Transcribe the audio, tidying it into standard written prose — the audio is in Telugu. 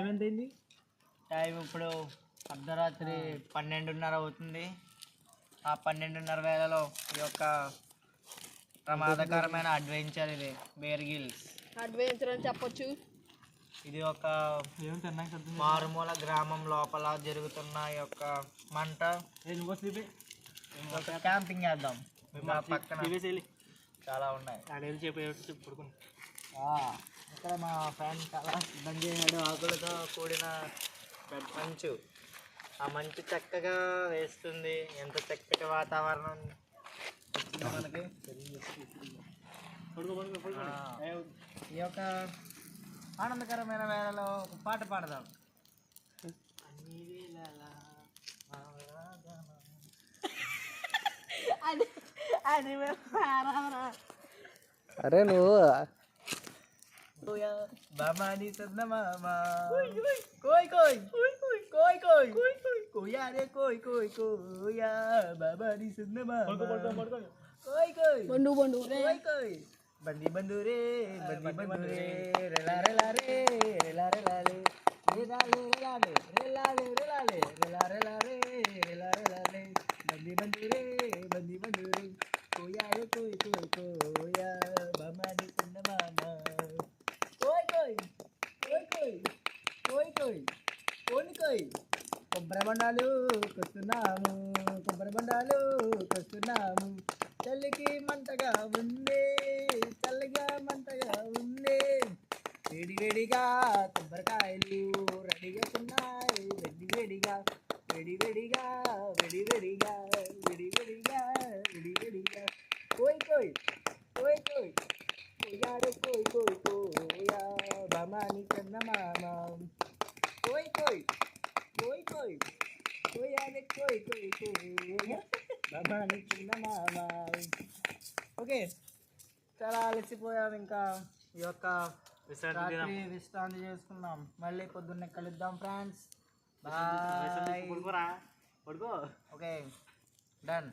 టైం ఎంత అయింది? టైం ఇప్పుడు అర్ధరాత్రి 12:30 అవుతుంది. ఆ 12:30 వేళలో ఈ యొక్క ప్రమాదకరమైన అడ్వెంచర్ ఇది బేర్ గిల్స్ అడ్వెంచర్ అని చెప్పొచ్చు. ఇది ఒక మారుమూల గ్రామం లోపల జరుగుతున్న ఈ యొక్క మంట. క్యాంపింగ్ చేద్దాం. పక్కన చాలా ఉన్నాయి. ఇక్కడ మా ఫ్రెండ్ చాలా సిద్ధం చేశాడు ఆకులతో కూడిన మంచు. ఆ మంచు చక్కగా వేస్తుంది. ఎంత చక్కటి వాతావరణం వచ్చింది మనకి. ఈ యొక్క ఆనందకరమైన వేళలో ఒక పాట పాడదాం. అరే నువ్వు బామాని చందమామా కోయ్ కోయ్ కోయ్ కోయ్ కోయా రే కోయ్ కోయ్ కోయా బామాని చందమామా కోయ్ కోయ్ బండు బండు రే కోయ్ కోయ్ బండి బండు రే బండి బండు రే రెలా రెలా రే రెలా రెలా రే రెలా రెలా రే రెలా రెలా రే రెలా రెలా రే రెలా రెలా రే బండి బండు రే బండి బండు రే కోయా రే కోయ్ కోయ్ కోయా బామాని చందమామా కోయ్ కోయ్ కోయ్ కోయ్ కోయ్ కోయ్ కోని కోయ్ కొబ్బరి బండాలు కొస్తున్నాము కొబ్బరి బండాలు కొస్తున్నాము చల్లికి మంటగా ఉంది చల్లగా మంటగా ఉంది వేడి వేడిగా కొబ్బరికాయలు రెడీగా ఉన్నాయి వేడి వేడిగా వేడి వేడిగా వేడి వేడిగా వేడి వేడిగా వేడి వేడిగా కోయ్ కోయ్ కోయ్ కోయ్ కోయారే కోయ్ కోయ్ కోయా బామాని చందమామా కోయ్ కోయ్ కోయ్ కోయ్ కోయారే కోయ్ కోయ్ కోయా బామాని చందమామా. ఓకే, చాలా అలసిపోయాం. ఇంకా ఈ యొక్క రాత్రి విశ్రాంతి చేసుకున్నాం. మళ్ళీ పొద్దున్నే కలుద్దాం ఫ్రెండ్స్. బాయ్. Okay, done.